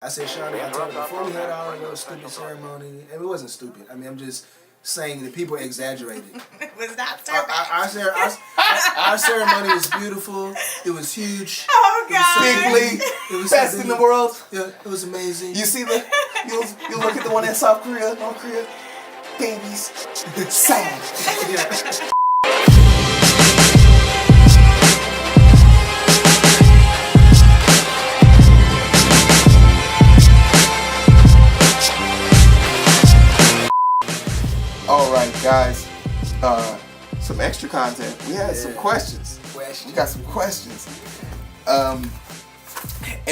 I said, Shani, I told her before we had our little stupid ceremony, and it wasn't stupid. I mean, I'm just saying that people exaggerated. It was not Our ceremony was beautiful. It was huge. Oh God! Big league, It was best so in the world. Yeah, it was amazing. You see the, you look at the one in South Korea, North Korea, babies, sad. Yeah. All right, guys. Some extra content. We had some questions. We got some questions. And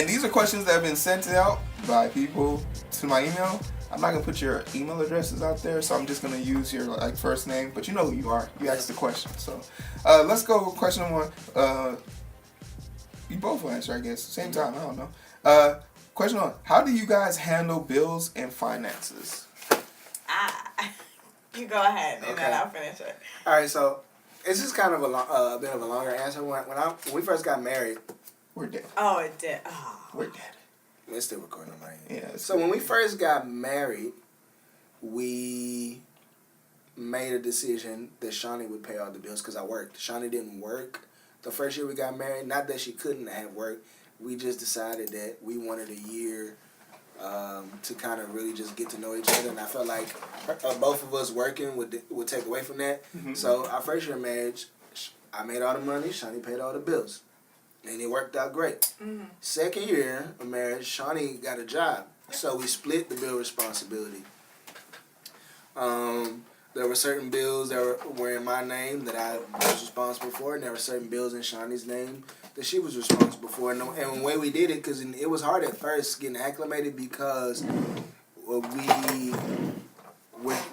these are questions that have been sent out by people to my email. I'm not gonna put your email addresses out there, so I'm just gonna use your first name. But you know who you are. You asked the question. So let's go with question number one. You both will answer, I guess, same time. I don't know. Question one: how do you guys handle bills and finances? You go ahead, and Okay. then I'll finish it. All right, so it's just kind of a bit of a longer answer. When we first got married, We're dead. Oh, it did. Oh. We're dead. it's still recording on my end. Yeah. So when we first got married, we made a decision that Shani would pay all the bills because I worked. Shani didn't work the first year we got married. Not that she couldn't have worked. We just decided that we wanted a year to kind of really just get to know each other, and I felt like both of us working would take away from that. Mm-hmm. So our first year of marriage, I made all the money, Shani paid all the bills, and it worked out great. Mm-hmm. Second year of marriage, Shani got a job, so we split the bill responsibility. There were certain bills that were in my name that I was responsible for, and there were certain bills in Shani's name that she was responsible for. And the way we did it, because it was hard at first getting acclimated because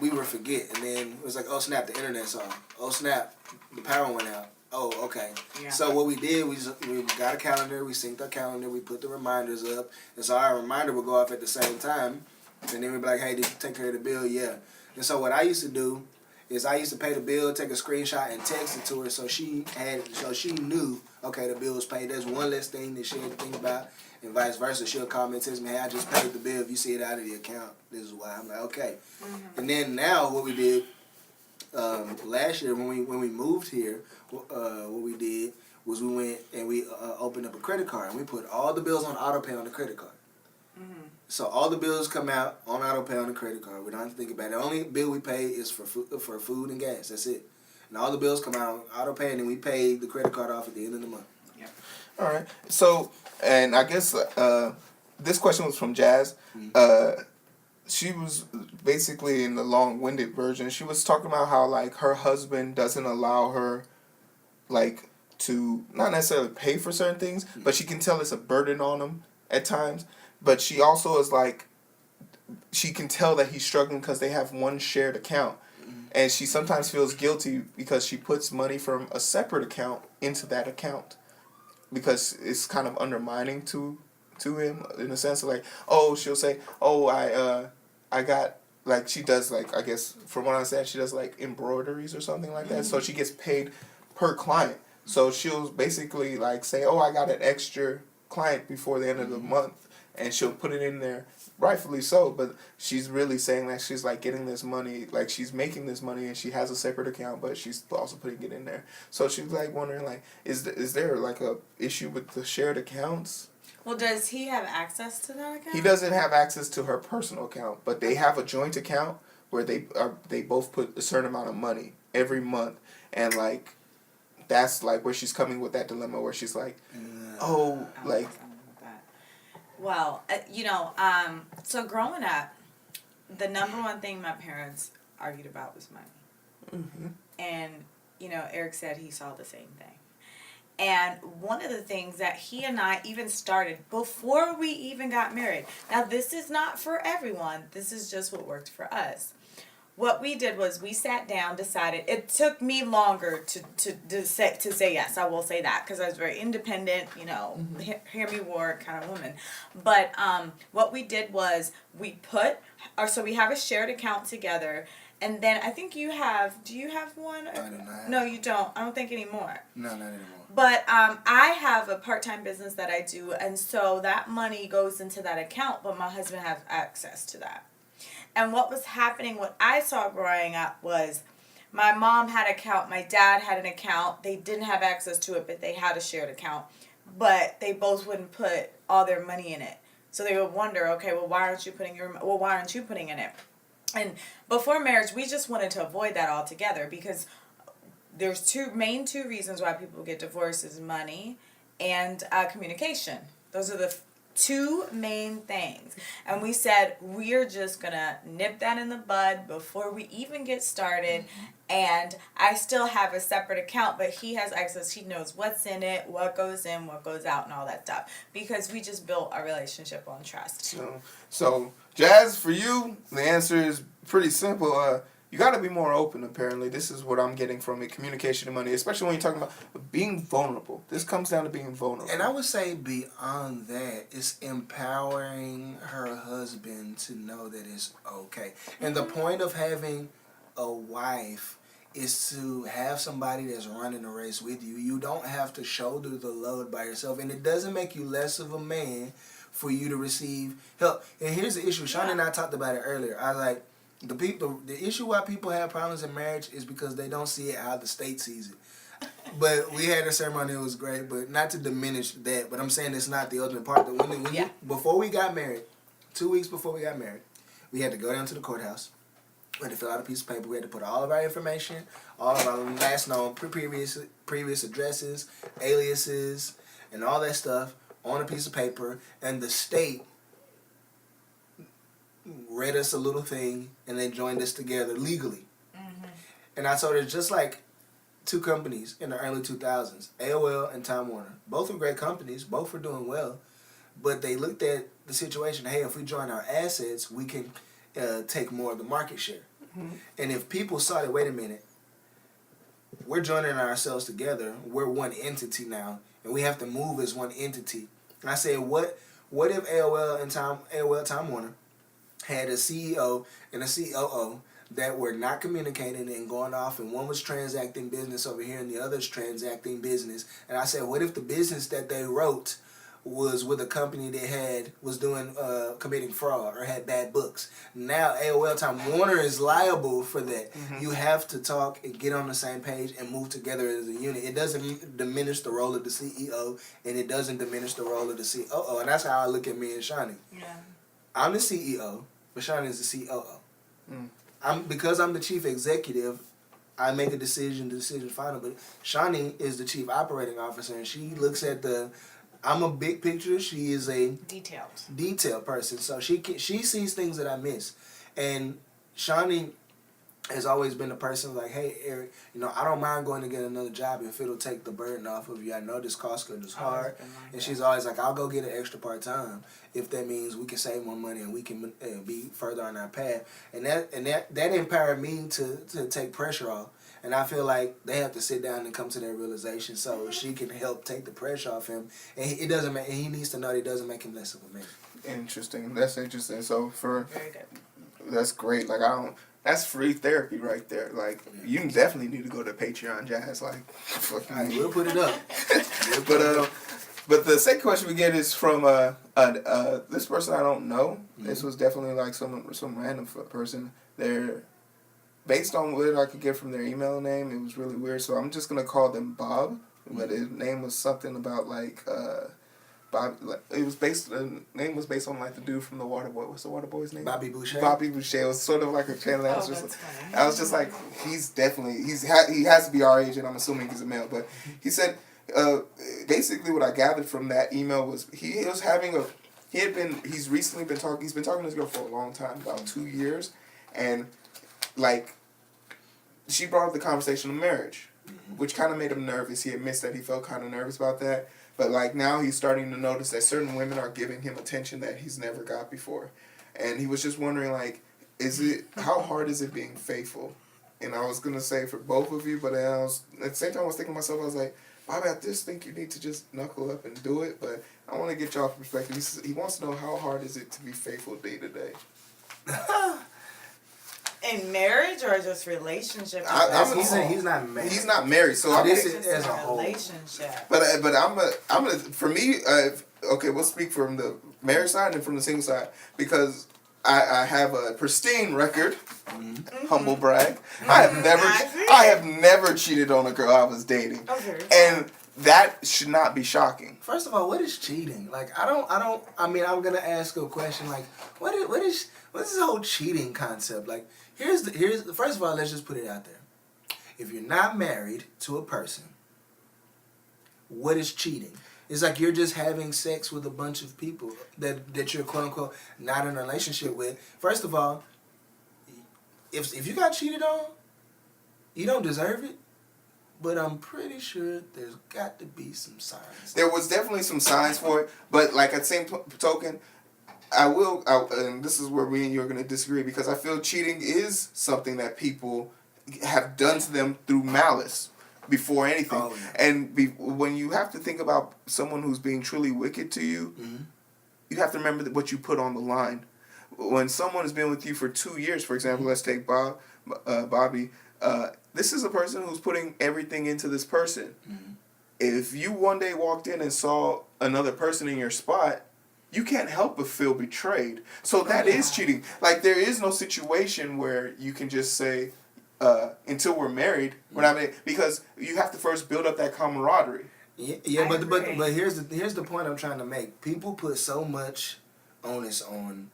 we were forget, and then it was like, oh snap, the internet's off. Oh snap, the power went out. Oh, okay. Yeah. So what we did, we got a calendar, we synced our calendar, we put the reminders up, and so our reminder would go off at the same time, and then we'd be like, hey, did you take care of the bill? Yeah. And so what I used to do is I used to pay the bill, take a screenshot, and text it to her so she knew, okay, the bill was paid. There's one less thing that she had to think about, and vice versa. She'll call me and text me, hey, I just paid the bill. If you see it out of the account, this is why. I'm like, okay. Mm-hmm. And then now what we did last year when we moved here, what we did was we went and we opened up a credit card, and we put all the bills on auto pay on the credit card. Mm-hmm. So all the bills come out on auto pay on the credit card. We don't have to think about it. The only bill we pay is for food and gas. That's it. And all the bills come out on auto pay, and then we pay the credit card off at the end of the month. Yep. All right. So, and I guess this question was from Jazz. Mm-hmm. She was basically in the long-winded version. She was talking about how her husband doesn't allow her to not necessarily pay for certain things, mm-hmm. but she can tell it's a burden on him at times. But she also is she can tell that he's struggling because they have one shared account. Mm-hmm. And she sometimes feels guilty because she puts money from a separate account into that account because it's kind of undermining to him in the sense of she'll say, I got, she does I guess from what I said, she does embroideries or something like that. Mm-hmm. So she gets paid per client. So she'll basically say, I got an extra client before the end of the month. And she'll put it in there, rightfully so, but she's really saying that she's getting this money, she's making this money and she has a separate account, but she's also putting it in there. So she's wondering is there a issue with the shared accounts? Well, does he have access to that account? He doesn't have access to her personal account, but they have a joint account where they both put a certain amount of money every month, and that's where she's coming with that dilemma where she's Well, so growing up, the number one thing my parents argued about was money. Mm-hmm. And, Eric said he saw the same thing. And one of the things that he and I even started before we even got married. Now, this is not for everyone. This is just what worked for us. What we did was we sat down, decided. It took me longer to say yes. I will say that because I was very independent, mm-hmm. hear me war kind of woman. But what we did was we have a shared account together, And then I think you have. Do you have one? I do not. No, you don't. I don't think anymore. No, not anymore. But I have a part-time business that I do, and so that money goes into that account, but my husband has access to that. And what was happening, what I saw growing up was my mom had an account, my dad had an account. They didn't have access to it, but they had a shared account. But they both wouldn't put all their money in it. So they would wonder, okay, well, why aren't you putting in it? And before marriage, we just wanted to avoid that altogether because there's two reasons why people get divorced is money and communication. Those are the two main things. And we said, we're just going to nip that in the bud before we even get started. And I still have a separate account, but he has access. He knows what's in it, what goes in, what goes out, and all that stuff. Because we just built a relationship on trust. So Jazz, for you, the answer is pretty simple. You got to be more open, apparently. This is what I'm getting from it. Communication and money, especially when you're talking about being vulnerable. This comes down to being vulnerable. And I would say beyond that, it's empowering her husband to know that it's okay. And the point of having a wife is to have somebody that's running a race with you. You don't have to shoulder the load by yourself. And it doesn't make you less of a man for you to receive help. And here's the issue. Shani and I talked about it earlier. I was like, the issue why people have problems in marriage is because they don't see it how the state sees it. But we had a ceremony, it was great, but not to diminish that, but I'm saying it's not the ultimate part. Before we got married, 2 weeks before we got married, we had to go down to the courthouse. We had to fill out a piece of paper. We had to put all of our information, all of our last known previous addresses, aliases, and all that stuff on a piece of paper, and the state read us a little thing, and they joined us together legally. Mm-hmm. And I told her, just like two companies in the early 2000s, AOL and Time Warner. Both were great companies. Both were doing well. But they looked at the situation, hey, if we join our assets, we can take more of the market share. Mm-hmm. And if people saw that, wait a minute, we're joining ourselves together. We're one entity now, and we have to move as one entity. And I said, what if AOL Time Warner had a CEO and a COO that were not communicating and going off, and one was transacting business over here and the other's transacting business. And I said, what if the business that they wrote was with a company that was doing committing fraud or had bad books? Now AOL Time Warner is liable for that. Mm-hmm. You have to talk and get on the same page and move together as a unit. It doesn't diminish the role of the CEO, and it doesn't diminish the role of the COO. And that's how I look at me and Shani. Yeah. I'm the CEO, but Shani is the COO. Mm. Because I'm the chief executive, I make a decision, the decision final. But Shani is the chief operating officer, and she looks at I'm a big picture. She is a detailed person. So she sees things that I miss. And Shani has always been the person like, hey, Eric, I don't mind going to get another job if it'll take the burden off of you. I know this cost cut is hard. And she's always like, I'll go get an extra part-time if that means we can save more money and we can be further on our path. And that empowered me to take pressure off. And I feel like they have to sit down and come to that realization so she can help take the pressure off him. And he needs to know that it doesn't make him less of a man. Interesting. That's interesting. So Very good. That's great. Like, that's free therapy right there. Like, you definitely need to go to Patreon, Jazz. Like, we'll put it up. But the second question we get is from this person I don't know. Mm-hmm. This was definitely like some random person. They're based on what I could get from their email name. It was really weird, so I'm just gonna call them Bob. Mm-hmm. But his name was something about like Bob. The name was based on like the dude from the Waterboy. What's the Waterboy's name? Bobby Boucher. Bobby Boucher. It was sort of like a channel. I was just like, he has to be our age, and I'm assuming he's a male. But he said, basically what I gathered from that email was he's recently been talking. He's been talking to this girl for a long time, about 2 years, and like she brought up the conversation of marriage, which kind of made him nervous. He admits that he felt kind of nervous about that. But like now he's starting to notice that certain women are giving him attention that he's never got before. And he was just wondering, like, how hard is it being faithful? And I was going to say for both of you, but at the same time I was thinking to myself, I was like, Bobby, I just think you need to just knuckle up and do it. But I want to get y'all's perspective. He wants to know, how hard is it to be faithful day to day? In marriage or just relationship? He's not married. He's not married, so I'm this just, is as a whole. Relationship. But I'm gonna for me. Okay, we'll speak from the married side and from the single side because I have a pristine record. Mm-hmm. Humble brag. I have never cheated on a girl I was dating, and that should not be shocking. First of all, what is cheating? Like, I mean, I'm gonna ask a question like, what's this whole cheating concept? Like, here's first of all, let's just put it out there. If you're not married to a person, what is cheating? It's like you're just having sex with a bunch of people that you're quote unquote not in a relationship with. First of all, if you got cheated on, you don't deserve it. But I'm pretty sure there's got to be some signs. There was definitely some signs for it, but like at the same token, and this is where me and you are going to disagree because I feel cheating is something that people have done to them through malice before anything. Oh, yeah. And when you have to think about someone who's being truly wicked to you, you have to remember what you put on the line. When someone has been with you for 2 years, for example, let's take Bobby. This is a person who's putting everything into this person. If you one day walked in and saw another person in your spot, you can't help but feel betrayed. So that is cheating. Like, there is no situation where you can just say, until we're married, we're not married, because you have to first build up that camaraderie. Yeah, but here's the point I'm trying to make. People put so much onus on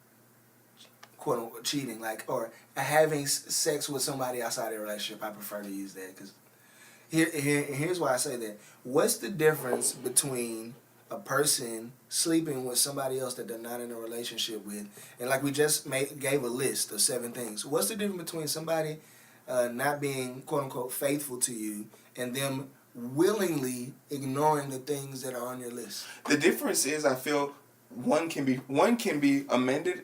quote unquote cheating, like, or having sex with somebody outside a relationship. I prefer to use that because here's why I say that. What's the difference between a person sleeping with somebody else that they're not in a relationship with, and like we just gave a list of 7 things. What's the difference between somebody not being quote unquote faithful to you and them willingly ignoring the things that are on your list? The difference is, I feel one can be amended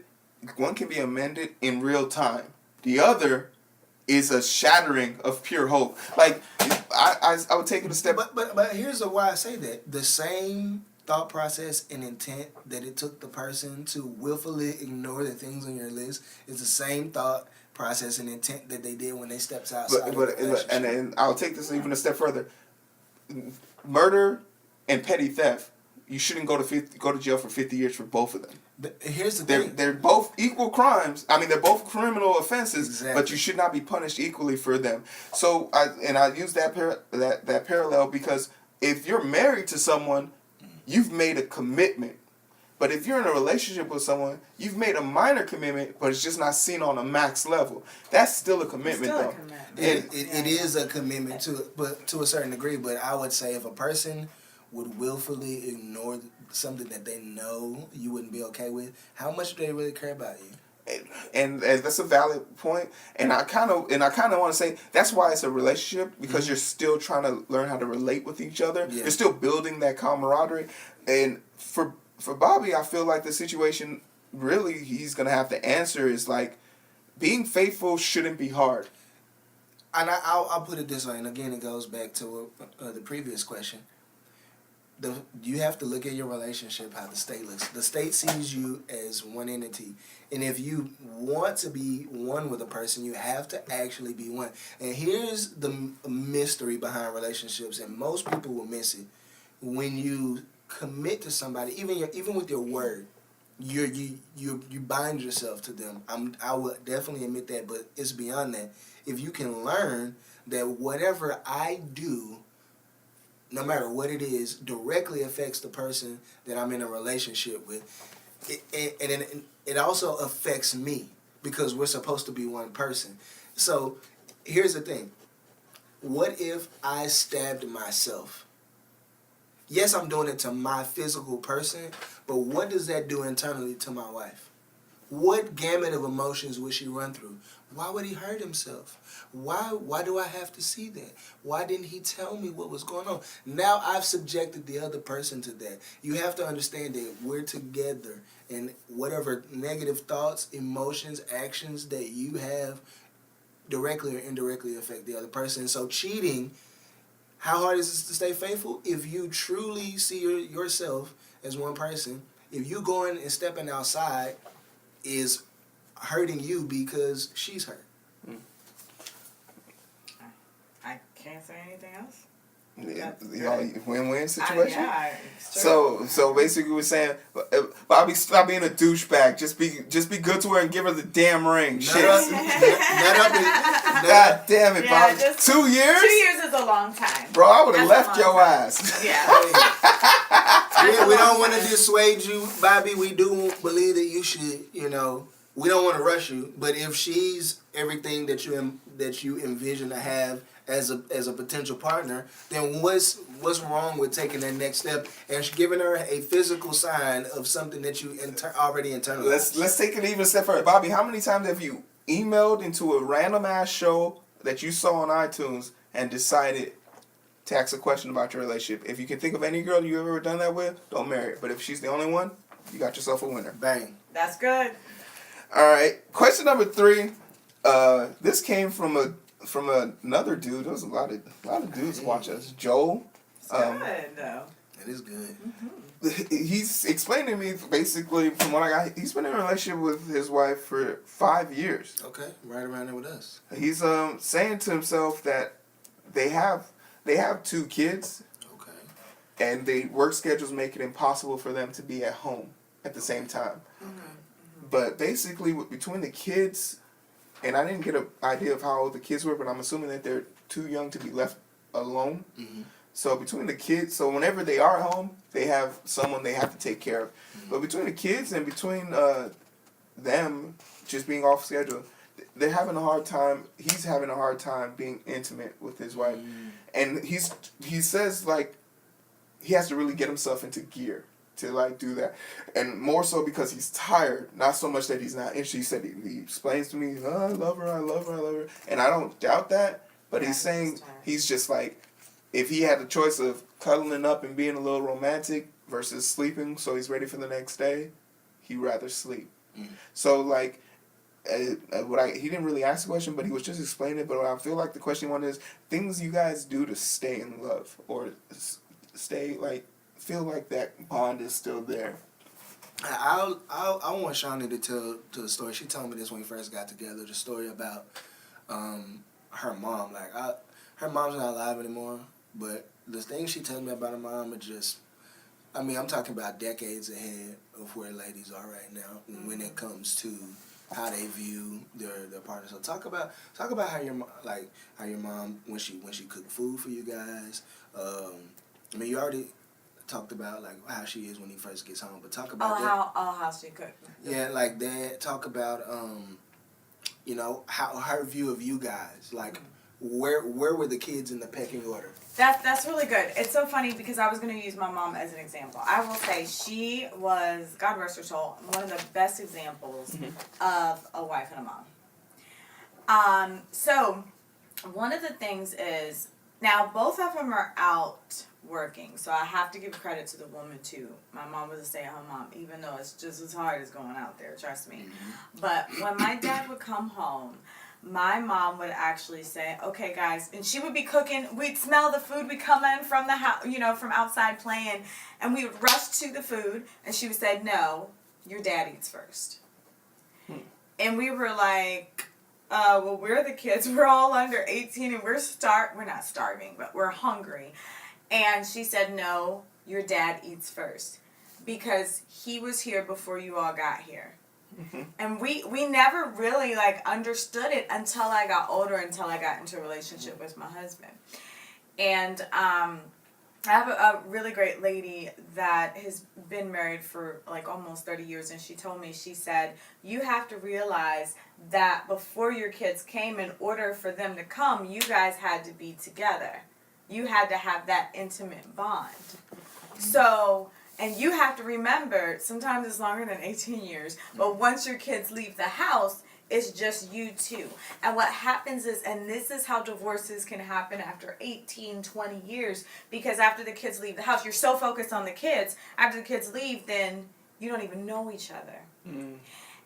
in real time. The other is a shattering of pure hope. Like, I would take it a step. But here's why I say that. The same thought process and intent that it took the person to willfully ignore the things on your list is the same thought process and intent that they did when they stepped outside. And I'll take this even a step further. Murder and petty theft, you shouldn't go to jail for 50 years for both of them. Here's the thing. They're both equal crimes. I mean, they're both criminal offenses, exactly. But you should not be punished equally for them. So I use that parallel because if you're married to someone, you've made a commitment. But if you're in a relationship with someone, you've made a minor commitment, but it's just not seen on a max level. That's still a commitment, though. It is a commitment to a certain degree. But I would say if a person would willfully ignore something that they know you wouldn't be okay with, how much do they really care about you? And that's a valid point. And I kind of want to say that's why it's a relationship, because you're still trying to learn how to relate with each other. Yeah. You're still building that camaraderie. And for Bobby, I feel like the situation really he's gonna have to answer is like, being faithful shouldn't be hard. And I'll put it this way, and again it goes back to the previous question. You have to look at your relationship how the state looks. The state sees you as one entity. And if you want to be one with a person, you have to actually be one. And here's the mystery behind relationships, and most people will miss it. When you commit to somebody, even with your word, you bind yourself to them. I will definitely admit that, but it's beyond that. If you can learn that whatever I do, no matter what it is, directly affects the person that I'm in a relationship with, it also affects me because we're supposed to be one person. So here's the thing. What if I stabbed myself? Yes, I'm doing it to my physical person, but what does that do internally to my wife? What gamut of emotions would she run through? Why would he hurt himself? Why do I have to see that? Why didn't he tell me what was going on? Now I've subjected the other person to that. You have to understand that we're together, and whatever negative thoughts, emotions, actions that you have directly or indirectly affect the other person. So cheating, how hard is it to stay faithful? If you truly see yourself as one person, if you going and stepping outside is hurting you because she's hurt. I can't say anything else. Yeah, win-win situation. It's true. So basically, we're saying, Bobby, stop being a douchebag. Just be good to her and give her the damn ring. Shit. God damn it, Yeah, Bobby. 2 years? 2 years is a long time. Bro, I would have That's left a long your time. ass. Yeah. We don't want to dissuade you, Bobby. We do believe that you should, we don't want to rush you. But if she's everything that you envision to have as a potential partner, then what's wrong with taking that next step and giving her a physical sign of something that you already internalized? Let's take it even a step further. Bobby, how many times have you emailed into a random ass show that you saw on iTunes and decided to ask a question about your relationship? If you can think of any girl you ever done that with, don't marry her. But if she's the only one, you got yourself a winner. Bang. That's good. All right. Question number 3. This came from another dude. There was a lot of dudes watch us. Joel. It's good, though. It is good. He's explaining to me basically from what I got. He's been in a relationship with his wife for 5 years. Okay, right around there with us. He's saying to himself that they have 2 kids. Okay. And the work schedules make it impossible for them to be at home at the same time. Okay. But basically, between the kids, and I didn't get an idea of how old the kids were, but I'm assuming that they're too young to be left alone. Mm-hmm. So between the kids, so whenever they are home, they have someone they have to take care of. Mm-hmm. But between the kids and between them just being off schedule, they're having a hard time. He's having a hard time being intimate with his wife, and he says like he has to really get himself into gear to like do that, and more so because he's tired. Not so much that he's not interested. He said he explains to me, oh, I love her, and I don't doubt that. But Yeah, he's saying he's he's just like, if he had the choice of cuddling up and being a little romantic versus sleeping, so he's ready for the next day, he'd rather sleep. So like, he didn't really ask the question, but he was just explaining it. But what I feel like the question one is things you guys do to stay in love or stay like feel like that bond is still there. I want Shani to tell the story. She told me this when we first got together. The story about her mom. Like her mom's not alive anymore, but the things she tells me about her mom are just. I mean, I'm talking about decades ahead of where ladies are right now when it comes to how they view their partner. So talk about how your mom when she cooked food for you guys. I mean, you already talked about like how she is when he first gets home, but talk about how she cooked. Yeah, like that. Talk about how her view of you guys. Like where were the kids in the pecking order? That's really good. It's so funny because I was going to use my mom as an example. I will say she was, God rest her soul, one of the best examples of a wife and a mom. So one of the things is, now both of them are out working, so I have to give credit to the woman too. My mom was a stay-at-home mom, even though it's just as hard as going out there, trust me. But when my dad would come home, my mom would actually say, okay, guys, and she would be cooking. We'd smell the food. We'd come in from the house, from outside playing, and we would rush to the food, and she would say, no, your dad eats first. And we were like, well, we're the kids. We're all under 18, and we're not starving, but we're hungry. And she said, no, your dad eats first, because he was here before you all got here. And we never really understood it until I got older, until I got into a relationship with my husband. And I have a really great lady that has been married for almost 30 years, and she told me, she said, you have to realize that before your kids came, in order for them to come, you guys had to be together. You had to have that intimate bond. So... And you have to remember, sometimes it's longer than 18 years, but once your kids leave the house, it's just you two. And what happens is, and this is how divorces can happen after 18, 20 years, because after the kids leave the house, you're so focused on the kids. After the kids leave, then you don't even know each other.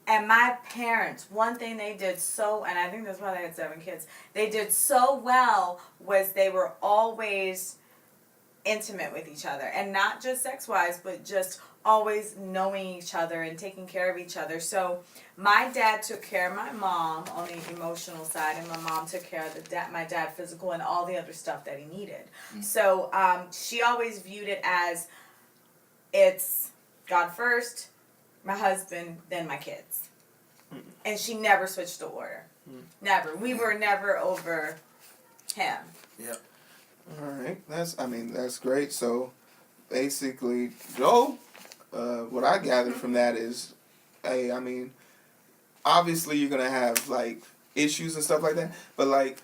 And my parents, one thing they did and I think that's why they had 7 kids, they did so well was they were always intimate with each other, and not just sex-wise, but just always knowing each other and taking care of each other. So my dad took care of my mom on the emotional side, and my mom took care of my dad physical and all the other stuff that he needed. So she always viewed it as it's God first, my husband, then my kids. And she never switched the order. Never. We were never over him. Yep. All right. That's great. So basically, Joe, what I gathered from that is, hey, I mean, obviously you're going to have, like, issues and stuff like that, but, like,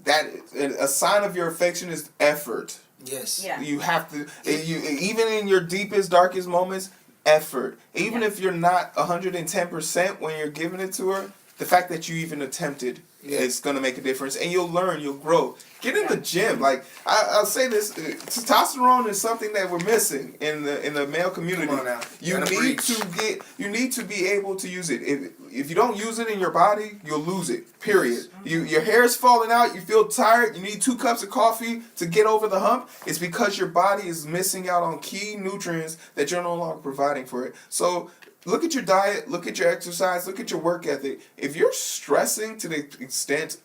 that a sign of your affection is effort. Yes. Yeah. You have to, even in your deepest, darkest moments, effort. Even if you're not 110% when you're giving it to her, the fact that you even attempted is going to make a difference. And you'll learn, you'll grow. Get in the gym. Like, I'll say this, testosterone is something that we're missing in the male community. Come on now. You need to be able to use it. If you don't use it in your body, you'll lose it. Period. Your hair is falling out, you feel tired, you need 2 cups of coffee to get over the hump. It's because your body is missing out on key nutrients that you're no longer providing for it. So look at your diet, look at your exercise, look at your work ethic. If you're stressing to the extent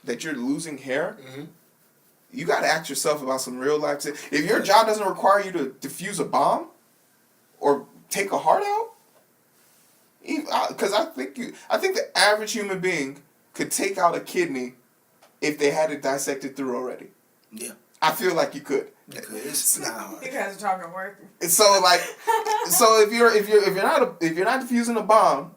that you're losing hair, you got to ask yourself about some real life. If your job doesn't require you to defuse a bomb or take a heart out, because I think the average human being could take out a kidney if they had it dissected through already. Yeah. I feel like you could. It's not hard. You guys are talking work. So like, so if you're not defusing a bomb,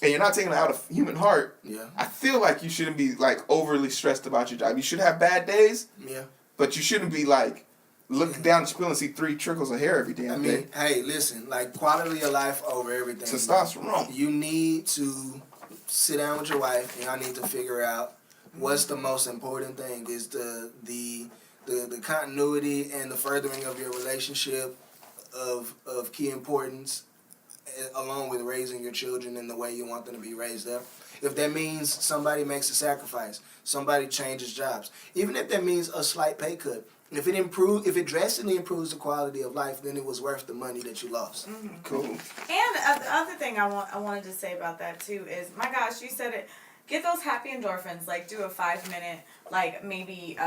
and you're not taking out a human heart, I feel like you shouldn't be like overly stressed about your job. You should have bad days, but you shouldn't be like looking down the spill and see 3 trickles of hair every damn day. Hey, listen, like quality of life over everything. Testosterone. You need to sit down with your wife, and y'all need to figure out what's the most important thing. Is the continuity and the furthering of your relationship of key importance, along with raising your children in the way you want them to be raised up. If that means somebody makes a sacrifice, somebody changes jobs, even if that means a slight pay cut, if it drastically improves the quality of life, then it was worth the money that you lost. Cool. And the other thing I wanted to say about that too is, my gosh, you said it. Get those happy endorphins. Like, do a 5-minute, like maybe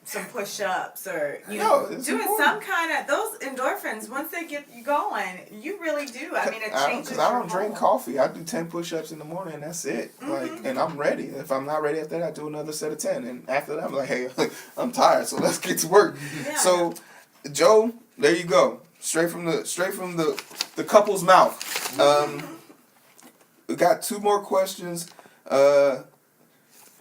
some push-ups, or doing important. some kind of those endorphins. Once they get you going, you really do. I mean, it changes. Because I don't drink coffee. I do 10 push-ups in the morning, and that's it. Like, and I'm ready. If I'm not ready after that, I do another set of 10. And after that, I'm like, hey, I'm tired, so let's get to work. Yeah. So, Joe, there you go. Straight from the couple's mouth. We got 2 more questions.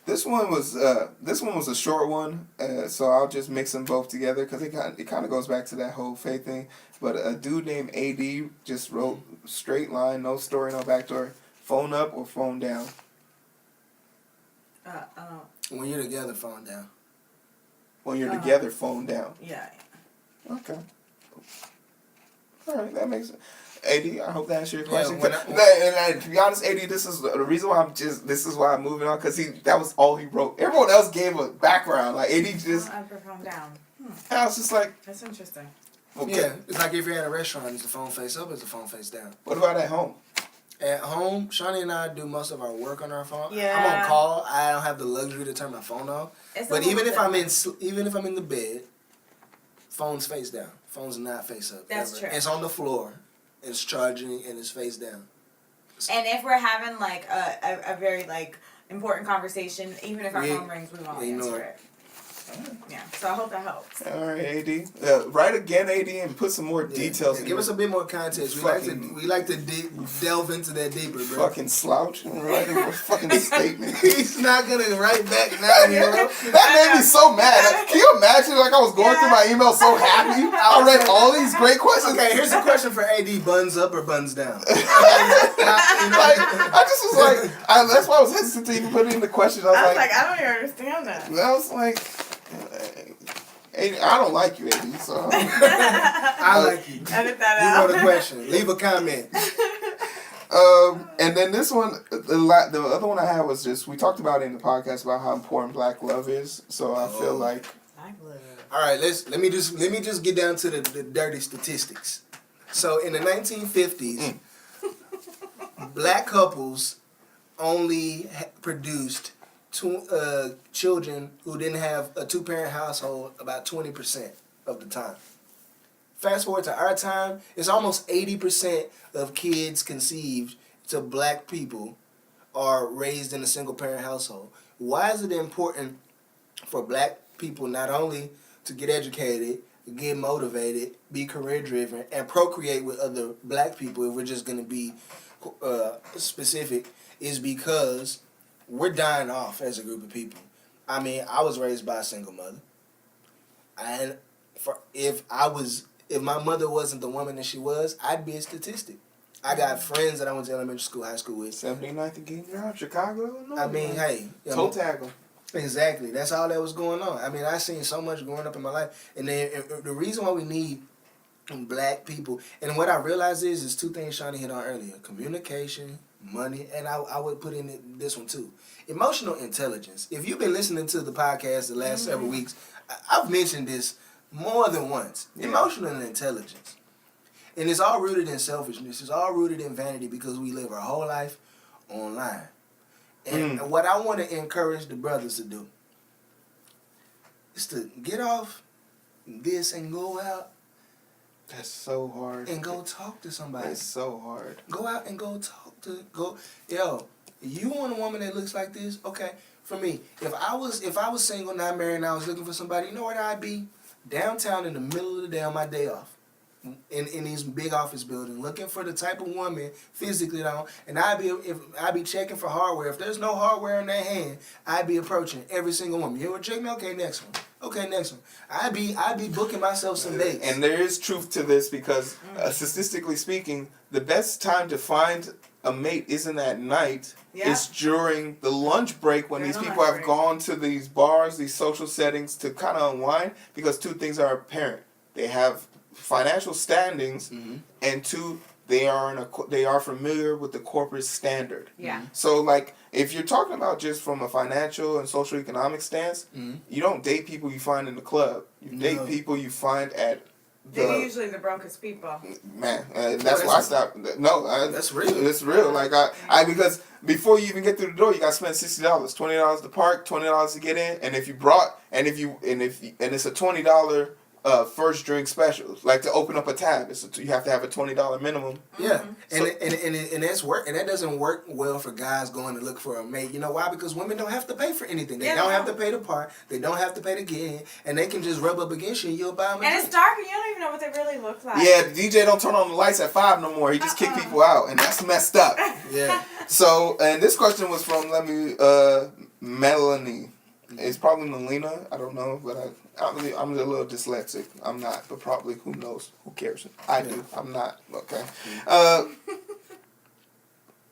This one was a short one, so I'll just mix them both together because it kind of goes back to that whole faith thing. But a dude named AD just wrote, straight line, no story, no backstory. Phone up or phone down? When you're together, phone down. When you're together, phone down. Yeah. Okay. All right, that makes sense. AD, I hope that answers your question. And to be honest, AD, this is the reason why I'm moving on, because that was all he wrote. Everyone else gave a background. Like AD just. I put phone down. I was just like. That's interesting. Okay. Yeah, it's like if you're at a restaurant, is the phone face up or is the phone face down? What about at home? At home, Shani and I do most of our work on our phone. Yeah. I'm on call. I don't have the luxury to turn my phone off. But even if I'm in the bed, phone's face down. Phone's not face up. That's ever. true. It's on the floor. It's charging and it's face down. And if we're having like a very like important conversation, even if our phone rings, we won't answer it. Yeah, so I hope that helps. All right, AD. Write again, AD, and put some more details. Give us a bit more context. We like to delve into that deeper, bro. Fucking slouch and writing a fucking statement. He's not gonna write back now, That made me so mad. Can you imagine? Like, I was going through my email so happy. I read all these great questions. Okay, here's a question for AD: buns up or buns down? I just was like, that's why I was hesitant to even put it in the question. I was like, I don't even understand that. I was like. I don't like you, AD, so. I like you. Edit that out. You wrote a question. Leave a comment. And then this one, the other one I had was just, we talked about it in the podcast about how important black love is. So I feel like. Black love. All right, let me just get down to the dirty statistics. So in the 1950s, black couples only produced children who didn't have a two-parent household about 20% of the time. Fast forward to our time, it's almost 80% of kids conceived to black people are raised in a single-parent household. Why is it important for black people not only to get educated, get motivated, be career-driven, and procreate with other black people, if we're just going to be specific, is because we're dying off as a group of people. I mean, I was raised by a single mother. And if my mother wasn't the woman that she was, I'd be a statistic. I got friends that I went to elementary school, high school with. 79th and King Drive, Chicago, Illinois. I mean, hey. Toe tackle. Exactly. That's all that was going on. I mean, I seen so much growing up in my life. And then the reason why we need black people, and what I realized is two things Shani hit on earlier. Communication, money, and I would put in this one too. Emotional intelligence. If you've been listening to the podcast the last several weeks, I've mentioned this more than once. Yeah. Emotional intelligence. And it's all rooted in selfishness. It's all rooted in vanity because we live our whole life online. And what I want to encourage the brothers to do is to get off this and go out. That's so hard. And go talk to somebody. That's so hard. Go out and go talk to yo. You want a woman that looks like this? Okay. For me, if I was single, not married, and I was looking for somebody, you know where I'd be? Downtown in the middle of the day on my day off. In these big office buildings, looking for the type of woman physically and I'd be checking for hardware. If there's no hardware in their hand, I'd be approaching every single woman. You want to check me? Okay, next one. Okay, next one. I'd be booking myself some dates. And there is truth to this because statistically speaking, the best time to find a mate isn't at night. Yeah. It's during the lunch break when these people have gone to these bars, these social settings to kind of unwind, because two things are apparent. They have financial standings, and two, they are familiar with the corporate standard. Yeah. So, like, if you're talking about just from a financial and social economic stance, you don't date people you find in the club. You date people you find at they're usually the brokest people. Man, that's why I stopped. No, that's real. It's real. Like because before you even get through the door, you got to spend $60, $20 to park, $20 to get in, and if you brought, and it's a $20 first drink special, like to open up a tab. You have to have a $20 minimum. Yeah, and that's work, and that doesn't work well for guys going to look for a mate. You know why? Because women don't have to pay for anything. They don't have to pay to park. They don't have to pay to get in, and they can just rub up against you and you'll buy them. And it's dark, and you don't even know what they really look like. Yeah, the DJ don't turn on the lights at 5 no more. He just kick people out, and that's messed up. Yeah. So, and this question was from Melanie. It's probably Melina. I don't know, but I'm a little dyslexic. I'm not, but probably, who knows? Who cares? I do. I'm not. Okay.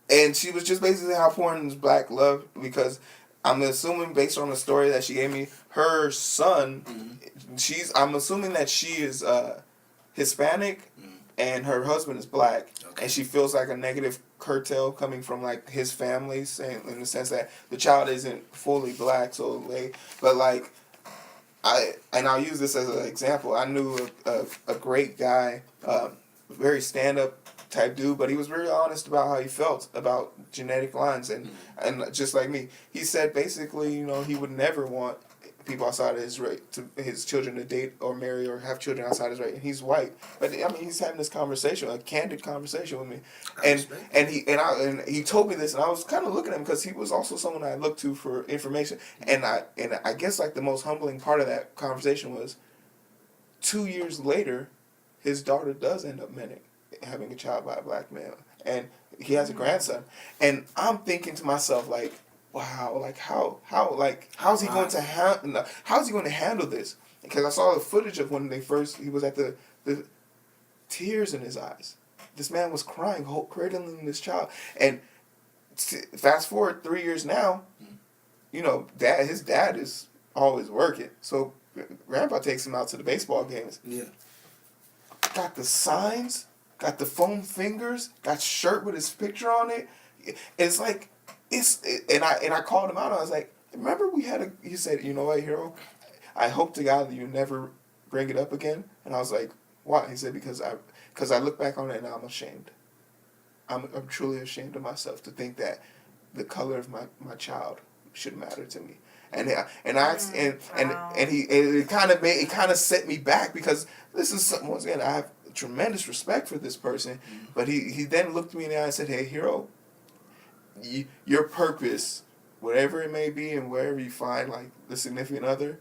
And she was just basically how important is black love, because I'm assuming, based on the story that she gave me, her son, I'm assuming that she is Hispanic and her husband is black. Okay. And she feels like a negative curtail coming from like his family, saying in the sense that the child isn't fully black, I'll use this as an example. I knew a great guy, very stand-up type dude, but he was very honest about how he felt about genetic lines, and just like me, he said basically, he would never want people outside of his race, his children to date or marry or have children outside his race. And he's white, but I mean, he's having this conversation, a candid conversation with me, and he told me this, and I was kind of looking at him because he was also someone I looked to for information, and I guess like the most humbling part of that conversation was 2 years later, his daughter does end up having a child by a black male, and he has a grandson, and I'm thinking to myself like, wow, like how's he going to handle this? Because I saw the footage of when he was at the tears in his eyes. This man was crying, cradling this child, and fast forward 3 years now, his dad is always working, so grandpa takes him out to the baseball games. Yeah, got the signs, got the foam fingers, got shirt with his picture on it. It's like. And I called him out. I was like, remember he said, you know what, Heero, I hope to God that you never bring it up again. And I was like, why? He said, because because I look back on it and I'm ashamed. I'm truly ashamed of myself to think that the color of my child should matter to me. And it kind of set me back, because this is something, once again, I have tremendous respect for this person, but he then looked me in the eye and said, "Hey, Heero, your purpose, whatever it may be, and wherever you find like the significant other,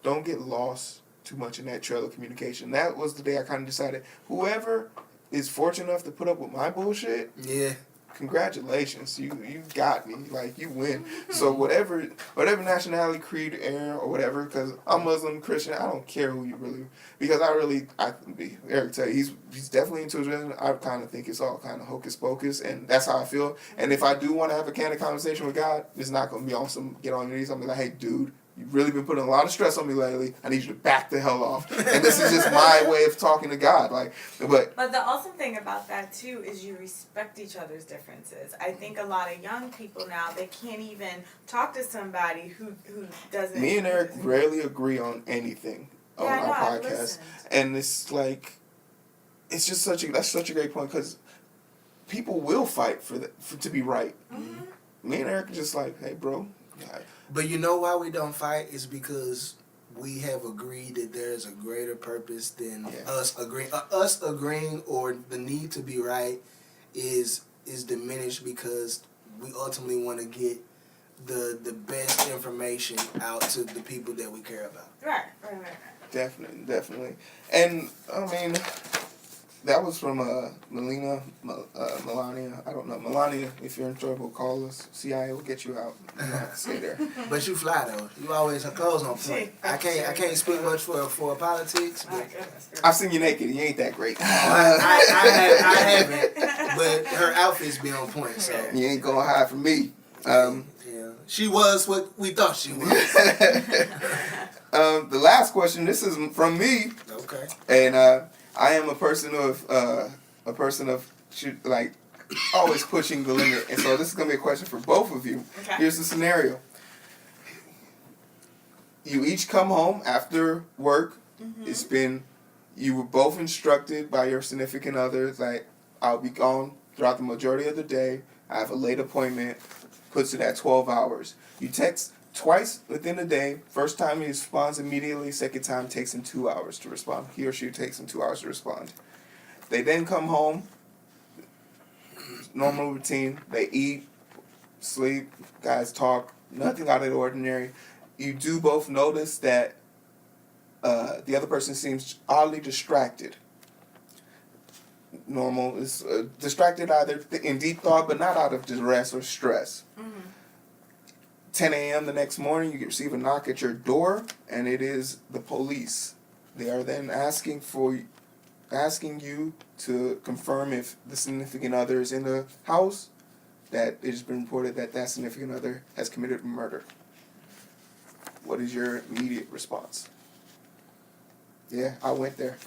don't get lost too much in that trail of communication." That was the day I kind of decided, whoever is fortunate enough to put up with my bullshit, Yeah. congratulations, you got me, like, you win. So whatever nationality, creed, era, or whatever, because I'm Muslim, Christian, I don't care who you really, because Eric tell you, he's definitely into his religion. I kind of think it's all kind of hocus pocus, and that's how I feel. And if I do want to have a candid conversation with God, it's not going to be on some get on your knees. I'm going to be like, "Hey, dude, you've really been putting a lot of stress on me lately. I need you to back the hell off." And this is just my way of talking to God. But the awesome thing about that too is you respect each other's differences. I think a lot of young people now, they can't even talk to somebody who doesn't. Me and Eric rarely agree on anything on our podcast, and it's like, it's just that's such a great point, because people will fight to be right. Mm-hmm. Me and Eric are just like, "Hey, bro." But you know why we don't fight is because we have agreed that there's a greater purpose than us agreeing. Us agreeing, or the need to be right is diminished, because we ultimately want to get the best information out to the people that we care about. Right. Definitely. And I mean, that was from Melania. I don't know. Melania, if you're in trouble, call us. CIA will get you out. You don't have to stay there. But you fly though. You always have clothes on point. I can't speak much for politics. But I've seen you naked. You ain't that great. I haven't. But her outfits be on point. So you ain't gonna hide from me. Yeah, she was what we thought she was. The last question. This is from me. Okay. And I am a person of always pushing the limit, and so this is gonna be a question for both of you. Okay. Here's the scenario: you each come home after work. Mm-hmm. You were both instructed by your significant other that I'll be gone throughout the majority of the day. I have a late appointment. Puts it at 12 hours. You text twice within a day. First time he responds immediately. Second time takes him 2 hours to respond. He or she takes him 2 hours to respond. They then come home. Normal routine. They eat, sleep, guys talk. Nothing out of the ordinary. You do both notice that the other person seems oddly distracted. Normal is distracted either in deep thought, but not out of duress or stress. Mm-hmm. 10 a.m. the next morning, you receive a knock at your door, and it is the police. They are then asking you to confirm if the significant other is in the house, that it has been reported that significant other has committed murder. What is your immediate response? Yeah, I went there.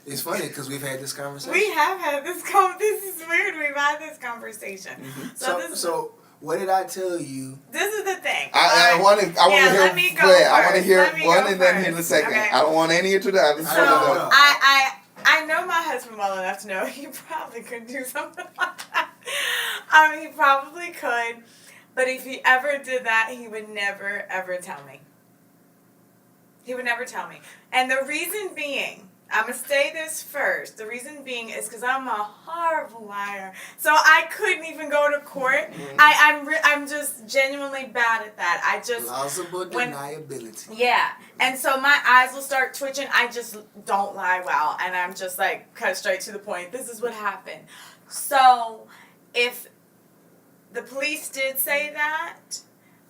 It's funny because we've had this conversation. We have had this This is weird. We've had this conversation. Mm-hmm. So what did I tell you? This is the thing. I want to hear. I want to hear one and then hear the second. Okay. I don't want any of that. So I know my husband well enough to know he probably could do something like that. I mean, he probably could, but if he ever did that, he would never ever tell me. He would never tell me, and the reason being. I'm going to say this first. The reason being is because I'm a horrible liar. So I couldn't even go to court. Mm-hmm. I'm just genuinely bad at that. I just... Plausible deniability. Yeah. And so my eyes will start twitching. I just don't lie well. And I'm just like, cut straight to the point. This is what happened. So if the police did say that,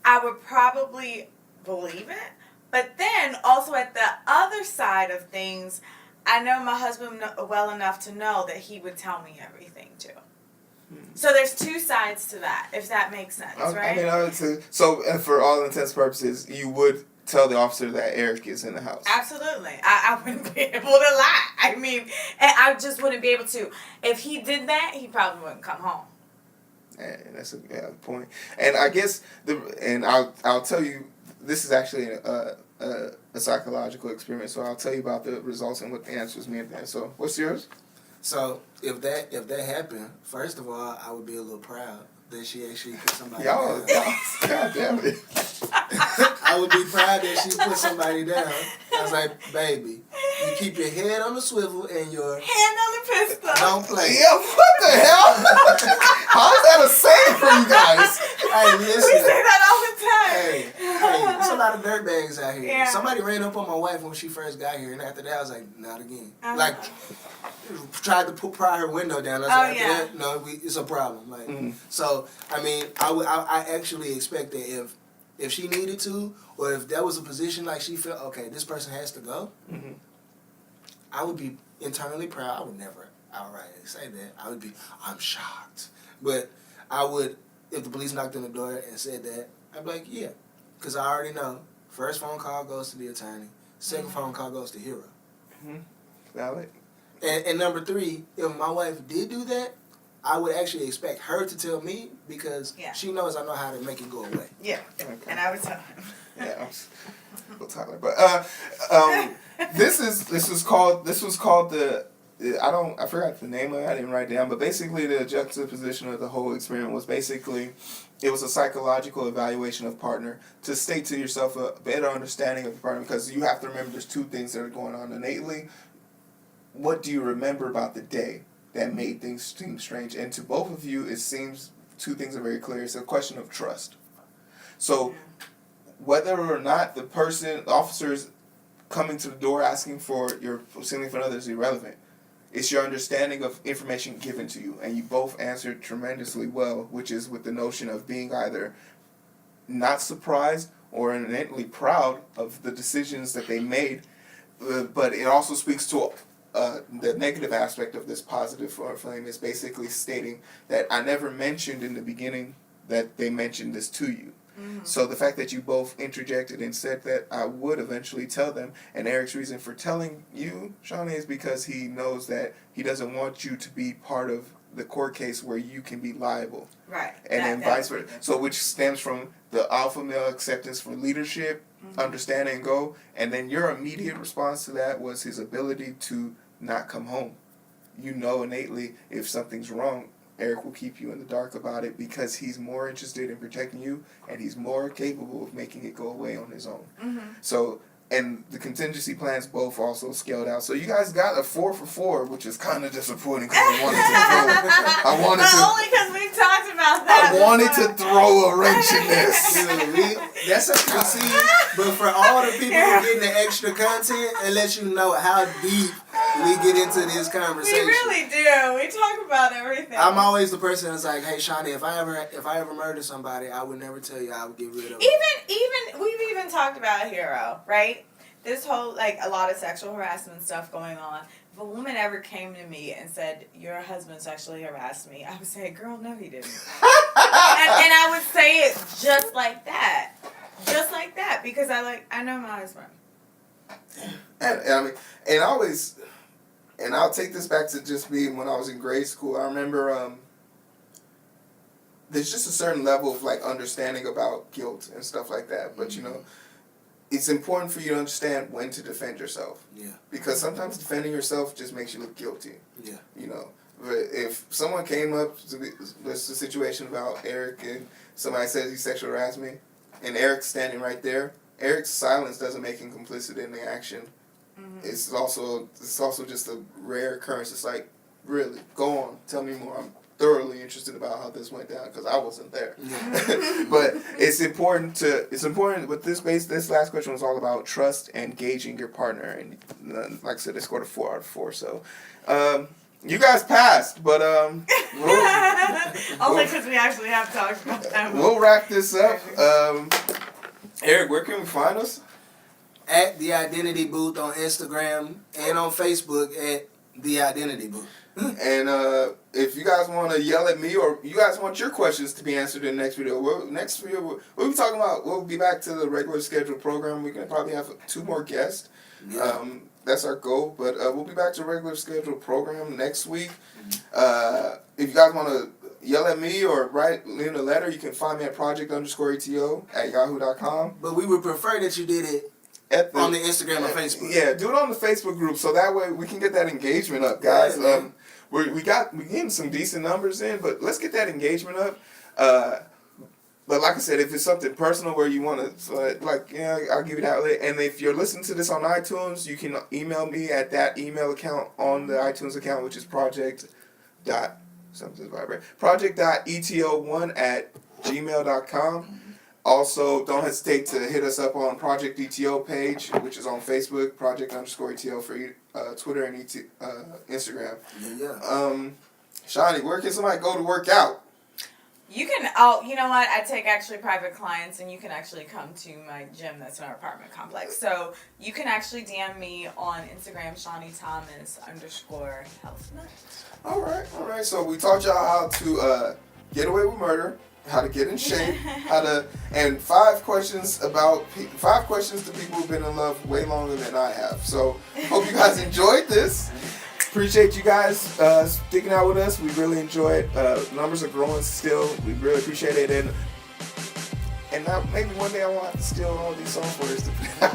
I would probably believe it. But then also at the other side of things... I know my husband well enough to know that he would tell me everything too. So there's two sides to that, if that makes sense, right? I mean, so for all intents and purposes, you would tell the officer that Eric is in the house. Absolutely. I wouldn't be able to lie. I mean, I just wouldn't be able to. If he did that, he probably wouldn't come home. And that's a point. And I guess I'll tell you, this is actually a psychological experiment, so I'll tell you about the results and what the answers mean. So, what's yours? So if that happened, first of all, I would be a little proud that she actually put somebody Y'all, down. God damn it. I would be proud that she put somebody down. I was like, baby, you keep your head on the swivel and your Hand on the pistol. don't play. Yeah, what the hell? How is that a saying for you guys? Hey, We listen. say that all the time. Hey, there's a lot of dirtbags out here. Yeah. Somebody ran up on my wife when she first got here, and after that, I was like, not again. Uh-huh. Like, tried to pry her window down. I was like, after that, no, it's a problem. Like, so I mean, I actually expect that if she needed to, or if there was a position like she felt, okay, this person has to go, I would be internally proud. I would never outright say that. I would be, I'm shocked, but I would, if the police knocked on the door and said that, I'd be like, yeah, because I already know. First phone call goes to the attorney. Second phone call goes to Heero. Valid. And number 3, if my wife did do that, I would actually expect her to tell me because she knows I know how to make it go away. Yeah, Okay. and I would tell him. Yeah, I'm Tyler, but this was called the I forgot the name of it. I didn't write it down, but basically the juxtaposition of the whole experiment was basically it was a psychological evaluation of partner to state to yourself a better understanding of the partner, because you have to remember there's 2 things that are going on innately. What do you remember about the day that made things seem strange? And to both of you, it seems 2 things are very clear. It's a question of trust. So whether or not the officers coming to the door asking for your significant other is irrelevant. It's your understanding of information given to you. And you both answered tremendously well, which is with the notion of being either not surprised or innately proud of the decisions that they made. But it also speaks to the negative aspect of this positive flame is basically stating that I never mentioned in the beginning that they mentioned this to you. So the fact that you both interjected and said that I would eventually tell them, and Eric's reason for telling you, Shani, is because he knows that he doesn't want you to be part of the court case where you can be liable. Right. And then vice versa. So which stems from the alpha male acceptance for leadership, understand and go, and then your immediate response to that was his ability to not come home. You know innately if something's wrong, Eric will keep you in the dark about it because he's more interested in protecting you and he's more capable of making it go away on his own. So, and the contingency plans both also scaled out. So you guys got a 4 for 4, which is kind of disappointing because I wanted to only because we've talked about that. I wanted to throw a wrench in this. That's a see, but for all the people who getting the extra content, it lets you know how deep we get into this conversation. We really do. We talk about everything. I'm always the person that's like, hey, Shani, if I ever murder somebody, I would never tell you I would get rid of them. Even we've even talked about Heero, right? This whole a lot of sexual harassment stuff going on. If a woman ever came to me and said, your husband sexually harassed me, I would say, girl, no he didn't. and I would say it just like that. Just like that. Because I know my husband. And I mean, and I'll take this back to just being when I was in grade school. I remember there's just a certain level of understanding about guilt and stuff like that. But it's important for you to understand when to defend yourself. Yeah. Because sometimes defending yourself just makes you look guilty. Yeah. But if someone came up to this situation about Eric and somebody says he sexually harassed me, and Eric's standing right there, Eric's silence doesn't make him complicit in the action. It's also just a rare occurrence. It's like, really, go on, tell me more. I'm thoroughly interested about how this went down because I wasn't there. But it's important with this last question was all about trust and gauging your partner, and like I said, they scored a 4 out of 4. So you guys passed, but only because we actually have talked about that. We'll wrap this up. Eric, where can we find us? At The Identity Booth on Instagram and on Facebook at The Identity Booth. And if you guys want to yell at me or you guys want your questions to be answered in the next video, we'll be talking about, we'll be back to the regular scheduled program. We're going to probably have 2 more guests. Yeah. That's our goal. But we'll be back to regular scheduled program next week. If you guys want to yell at me or write in a letter, you can find me at project_ATO@yahoo.com. But we would prefer that you did it on the Instagram or Facebook. Yeah, do it on the Facebook group so that way we can get that engagement up, guys. Yeah, we getting some decent numbers in, but let's get that engagement up. But like I said, if it's something personal where you want to, I'll give you that outlet. And if you're listening to this on iTunes, you can email me at that email account on the iTunes account, which is project.eto1@gmail.com. Also, don't hesitate to hit us up on Project ETO page, which is on Facebook, Project_ETO for Twitter and Instagram. Yeah. Shani, where can somebody go to work out? You can, you know what? I take actually private clients, and you can actually come to my gym that's in our apartment complex. So you can actually DM me on Instagram, ShaniThomas_health. All right. So we taught y'all how to get away with murder, how to get in shape, and 5 questions to people who've been in love way longer than I have. So hope you guys enjoyed this. Appreciate you guys sticking out with us. We really enjoy it. Numbers are growing still. We really appreciate it. And now maybe one day I won't have to steal all these songs for us to play.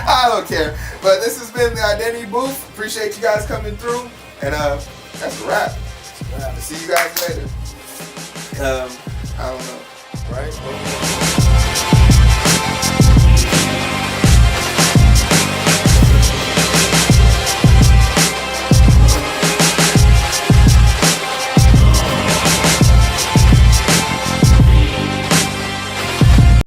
I don't care. But this has been the Identity Booth. Appreciate you guys coming through. And that's a wrap. See you guys later. I don't know. Right?